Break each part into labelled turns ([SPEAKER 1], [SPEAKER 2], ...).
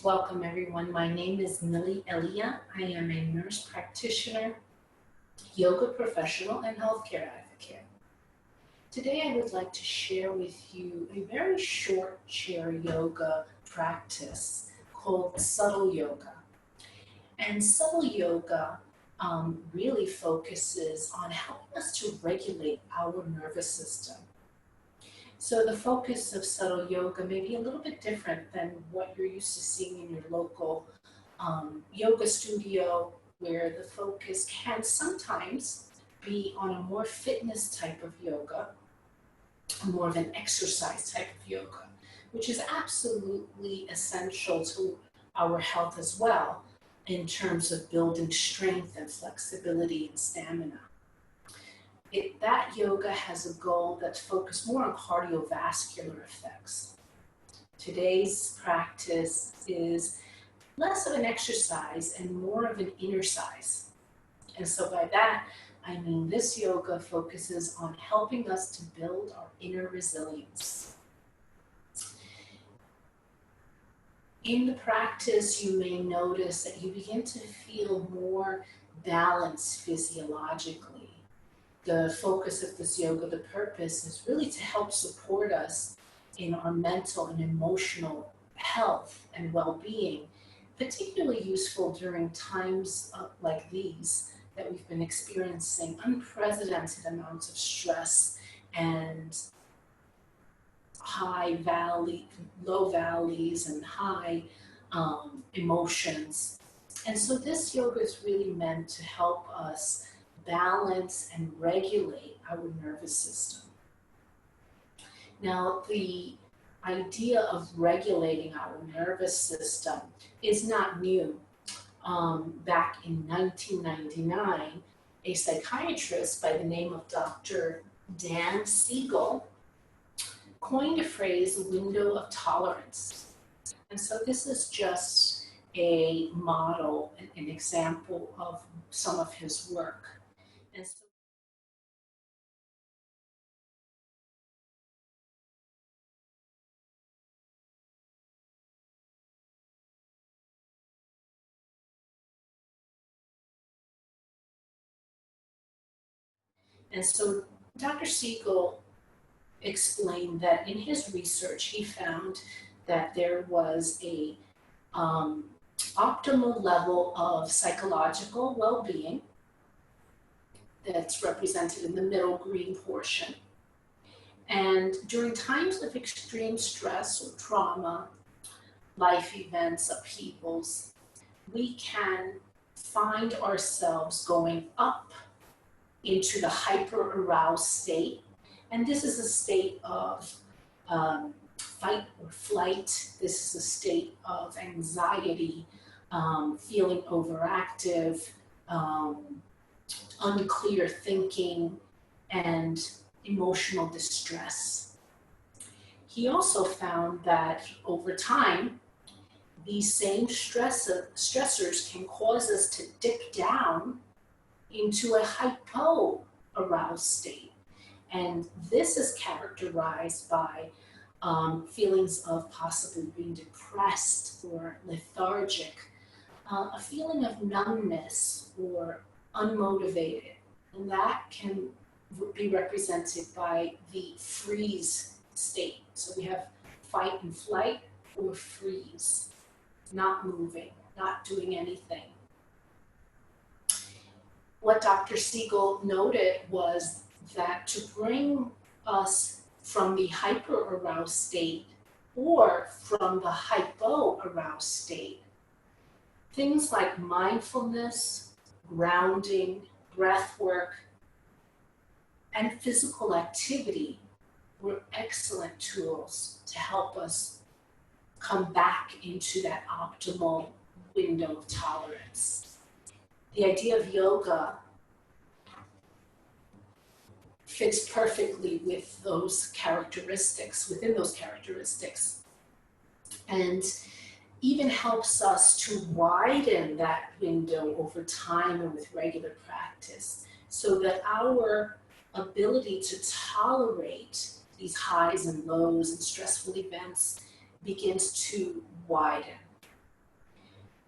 [SPEAKER 1] Welcome everyone. My name is Millie Elia. I am a nurse practitioner, yoga professional, and healthcare advocate. Today I would like to share with you a very short chair yoga practice called subtle yoga. And subtle yoga really focuses on helping us to regulate our nervous system. So the focus of subtle yoga may be a little bit different than what you're used to seeing in your local yoga studio, where the focus can sometimes be on a more fitness type of yoga, more of an exercise type of yoga, which is absolutely essential to our health as well in terms of building strength and flexibility and stamina. That yoga has a goal that's focused more on cardiovascular effects. Today's practice is less of an exercise and more of an exercise. And so by that, I mean this yoga focuses on helping us to build our inner resilience. In the practice, you may notice that you begin to feel more balanced physiologically. The focus of this yoga, the purpose, is really to help support us in our mental and emotional health and well-being, particularly useful during times like these that we've been experiencing unprecedented amounts of stress and low valleys and high emotions. And so this yoga is really meant to help us balance and regulate our nervous system. Now, the idea of regulating our nervous system is not new. Back in 1999, a psychiatrist by the name of Dr. Dan Siegel coined a phrase, window of tolerance. And so this is just a model, an example of some of his work. And so Dr. Siegel explained that in his research, he found that there was a optimal level of psychological well-being that's represented in the middle green portion. And during times of extreme stress or trauma, life events, upheavals, we can find ourselves going up into the hyper-aroused state. And this is a state of fight or flight. This is a state of anxiety, feeling overactive, unclear thinking, and emotional distress. He also found that over time, these same stressors can cause us to dip down into a hypo-aroused state. And this is characterized by feelings of possibly being depressed or lethargic, a feeling of numbness or unmotivated. And that can be represented by the freeze state. So we have fight and flight or freeze, not moving, not doing anything. What Dr. Siegel noted was that to bring us from the hyper-aroused state or from the hypo-aroused state, things like mindfulness, grounding, breath work, and physical activity were excellent tools to help us come back into that optimal window of tolerance. The idea of yoga fits perfectly with those characteristics, within those characteristics, and even helps us to widen that window over time and with regular practice, so that our ability to tolerate these highs and lows and stressful events begins to widen.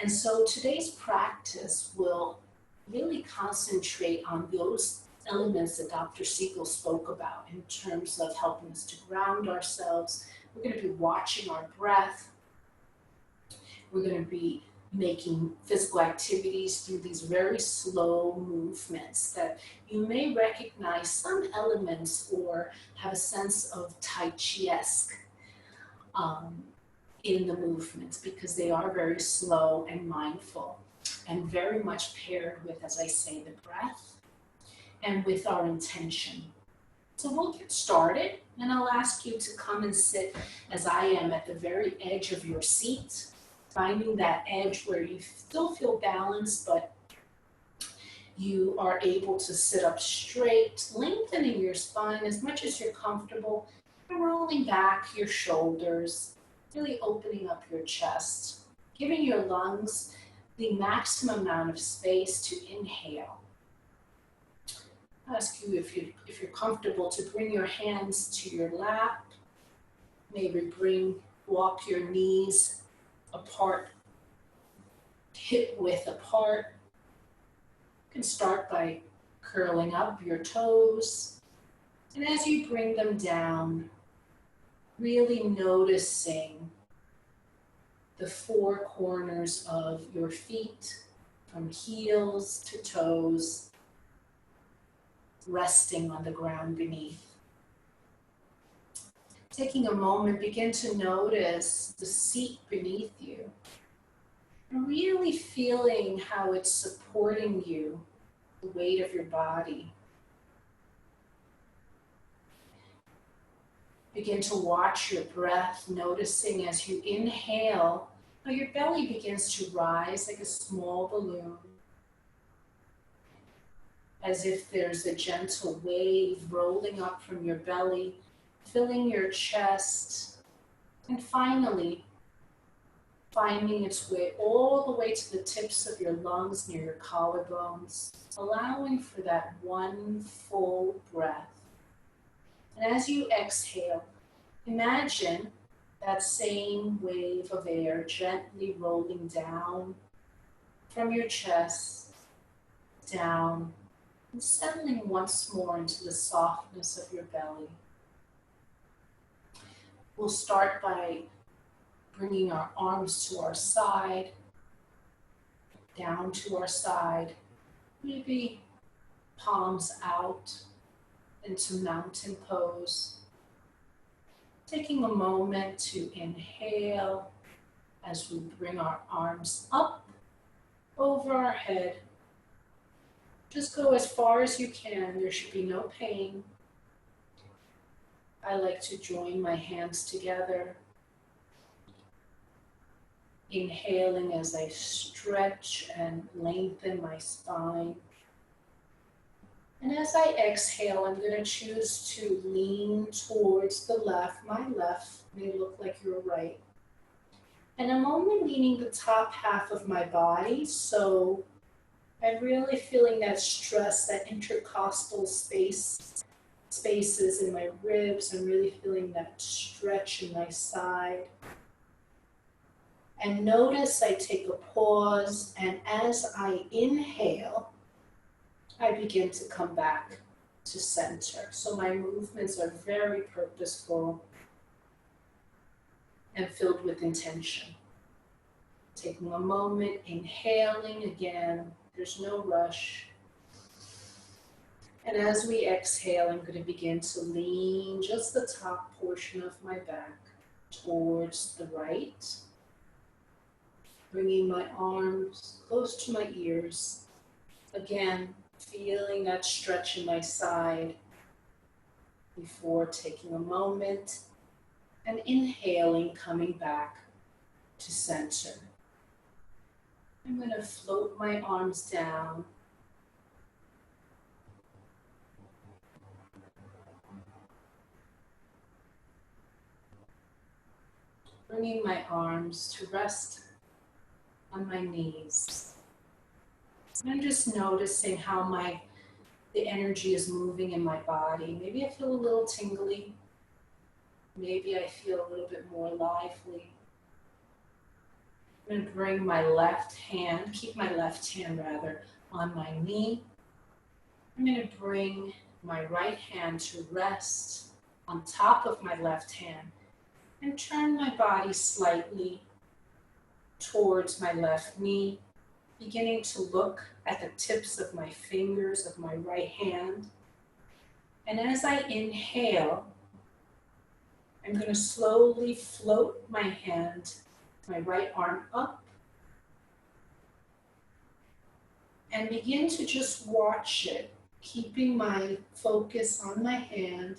[SPEAKER 1] And so today's practice will really concentrate on those elements that Dr. Siegel spoke about in terms of helping us to ground ourselves. We're going to be watching our breath. We're going to be making physical activities through these very slow movements that you may recognize some elements or have a sense of Tai Chi-esque in the movements, because they are very slow and mindful and very much paired with, as I say, the breath and with our intention. So we'll get started, and I'll ask you to come and sit as I am at the very edge of your seat, finding that edge where you still feel balanced, but you are able to sit up straight, lengthening your spine as much as you're comfortable, and rolling back your shoulders, really opening up your chest, giving your lungs the maximum amount of space to inhale. I'll ask you if you're comfortable to bring your hands to your lap, maybe walk your knees apart, hip width apart. You can start by curling up your toes, and as you bring them down, really noticing the four corners of your feet, from heels to toes, resting on the ground beneath. Taking a moment, begin to notice the seat beneath you, and really feeling how it's supporting you, the weight of your body. Begin to watch your breath, noticing as you inhale, how your belly begins to rise like a small balloon, as if there's a gentle wave rolling up from your belly, filling your chest, and finally finding its way all the way to the tips of your lungs near your collarbones, allowing for that one full breath. And as you exhale, imagine that same wave of air gently rolling down from your chest, down, and settling once more into the softness of your belly. We'll start by bringing our arms to our side, down to our side, maybe palms out into mountain pose. Taking a moment to inhale as we bring our arms up over our head. Just go as far as you can. There should be no pain. I like to join my hands together, inhaling as I stretch and lengthen my spine. And as I exhale, I'm going to choose to lean towards the left. My left may look like your right. And I'm only leaning the top half of my body, so I'm really feeling that stress, that intercostal spaces in my ribs. I'm really feeling that stretch in my side. And notice I take a pause, and as I inhale, I begin to come back to center. So my movements are very purposeful and filled with intention. Taking a moment, inhaling again. There's no rush. And as we exhale, I'm going to begin to lean just the top portion of my back towards the right, bringing my arms close to my ears. Again, feeling that stretch in my side before taking a moment and inhaling, coming back to center. I'm going to float my arms down. Bringing my arms to rest on my knees. And I'm just noticing how the energy is moving in my body. Maybe I feel a little tingly. Maybe I feel a little bit more lively. I'm going to bring my left hand, keep my left hand rather, on my knee. I'm going to bring my right hand to rest on top of my left hand and turn my body slightly towards my left knee, beginning to look at the tips of my fingers of my right hand. And as I inhale, I'm going to slowly float my hand, my right arm up, and begin to just watch it, keeping my focus on my hand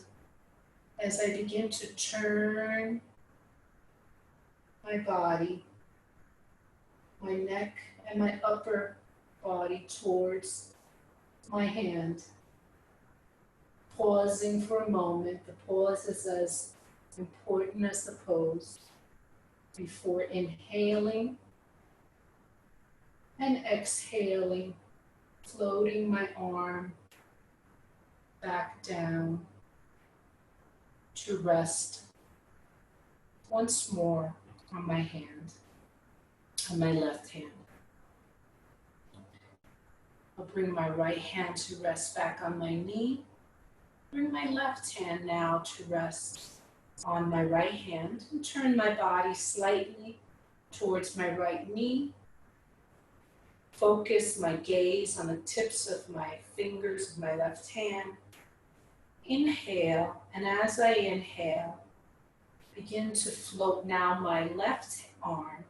[SPEAKER 1] as I begin to turn my body, my neck and my upper body towards my hand. Pausing for a moment. The pause is as important as the pose. Before inhaling and exhaling, floating my arm back down to rest once more on my hand, on my left hand. I'll bring my right hand to rest back on my knee. Bring my left hand now to rest on my right hand and turn my body slightly towards my right knee. Focus my gaze on the tips of my fingers of my left hand. Inhale, and as I inhale, begin to float now my left arm,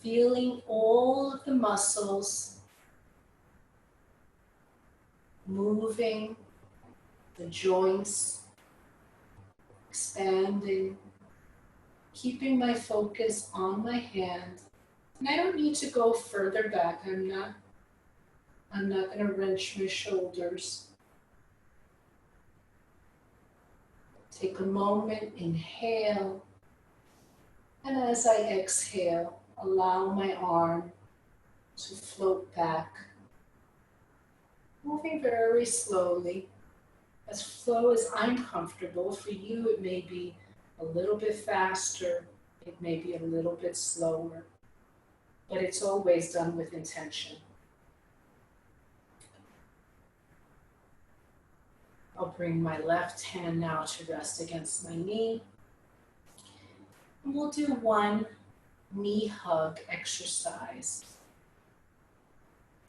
[SPEAKER 1] feeling all of the muscles moving, the joints expanding, keeping my focus on my hand. And I don't need to go further back. I'm not going to wrench my shoulders. Take a moment, inhale, and as I exhale, allow my arm to float back, moving very slowly, as slow as I'm comfortable. For you, it may be a little bit faster, it may be a little bit slower, but it's always done with intention. I'll bring my left hand now to rest against my knee. And we'll do one knee hug exercise,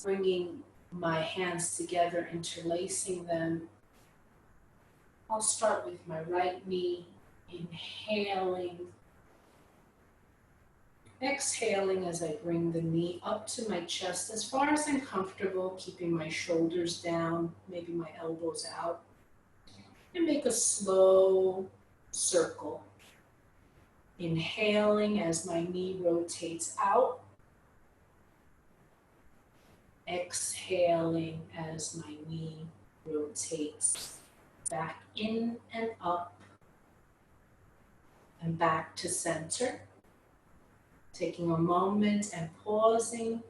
[SPEAKER 1] bringing my hands together, interlacing them. I'll start with my right knee, inhaling, exhaling as I bring the knee up to my chest as far as I'm comfortable, keeping my shoulders down, maybe my elbows out, and make a slow circle. Inhaling as my knee rotates out, exhaling as my knee rotates back in and up and back to center. Taking a moment and pausing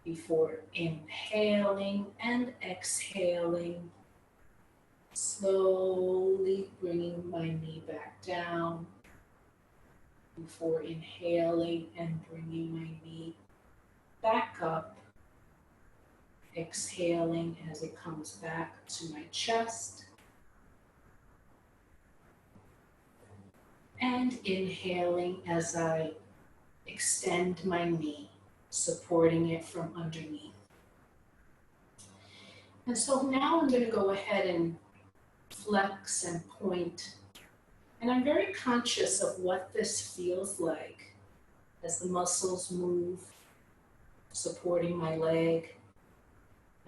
[SPEAKER 1] before inhaling and exhaling, slowly bringing my knee back down before inhaling and bringing my knee back up, exhaling as it comes back to my chest, and inhaling as I extend my knee, supporting it from underneath. And so now I'm going to go ahead and flex and point. And I'm very conscious of what this feels like as the muscles move, supporting my leg,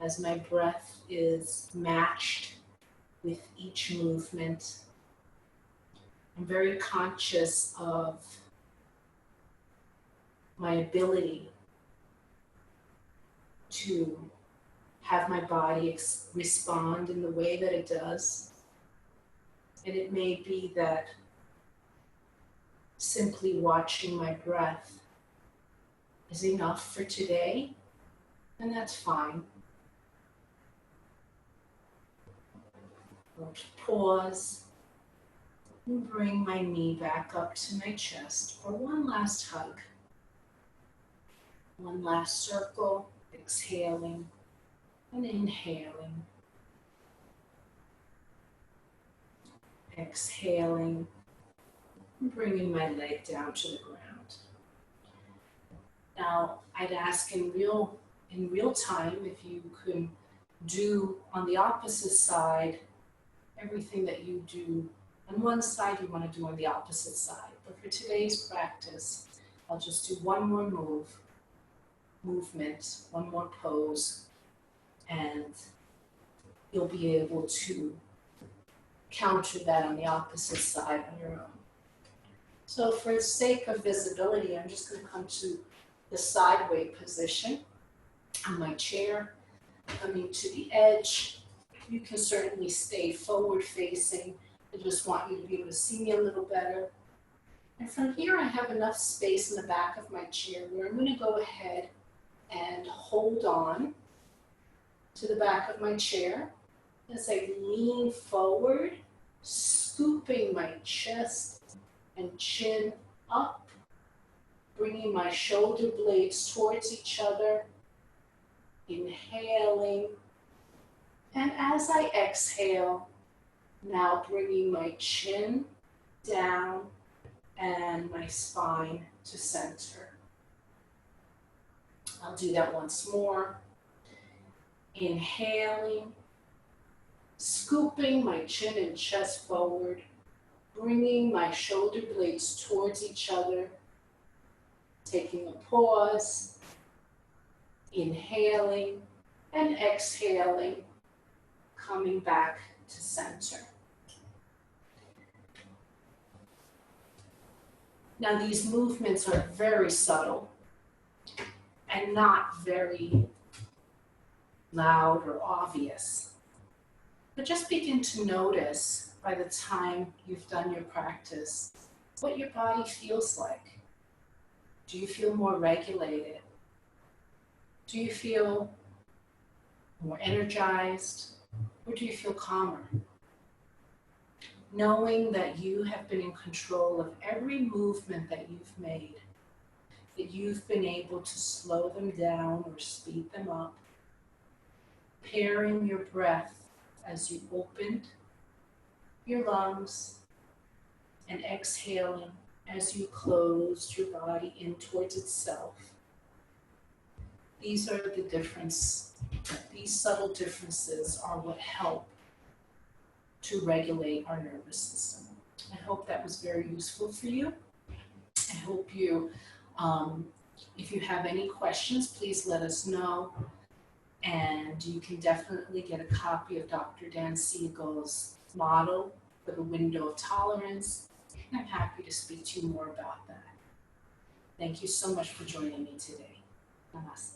[SPEAKER 1] as my breath is matched with each movement. I'm very conscious of my ability to have my body respond in the way that it does. And it may be that simply watching my breath is enough for today, and that's fine. I'll pause, And bring my knee back up to my chest for one last hug. One last circle, exhaling and inhaling. Exhaling and bringing my leg down to the ground. Now, I'd ask in real time if you could do on the opposite side everything that you do on one side, you want to do on the opposite side. But for today's practice, I'll just do one more movement, one more pose, and you'll be able to counter that on the opposite side on your own. So for the sake of visibility, I'm just going to come to the sideway position on my chair, coming to the edge. You can certainly stay forward facing. I just want you to be able to see me a little better. And from here, I have enough space in the back of my chair where I'm going to go ahead and hold on to the back of my chair as I lean forward, scooping my chest and chin up, bringing my shoulder blades towards each other, inhaling. And as I exhale, now bringing my chin down and my spine to center. I'll do that once more. Inhaling, scooping my chin and chest forward, bringing my shoulder blades towards each other, taking a pause, inhaling and exhaling, coming back to center. Now these movements are very subtle and not very loud or obvious. But just begin to notice by the time you've done your practice what your body feels like. Do you feel more regulated? Do you feel more energized? Or do you feel calmer? Knowing that you have been in control of every movement that you've made, that you've been able to slow them down or speed them up, pairing your breath as you opened your lungs and exhaling as you closed your body in towards itself. These are the difference. These subtle differences are what help to regulate our nervous system. I hope that was very useful for you. I hope you, if you have any questions, please let us know. And you can definitely get a copy of Dr. Dan Siegel's model for the window of tolerance. And I'm happy to speak to you more about that. Thank you so much for joining me today. Namaste.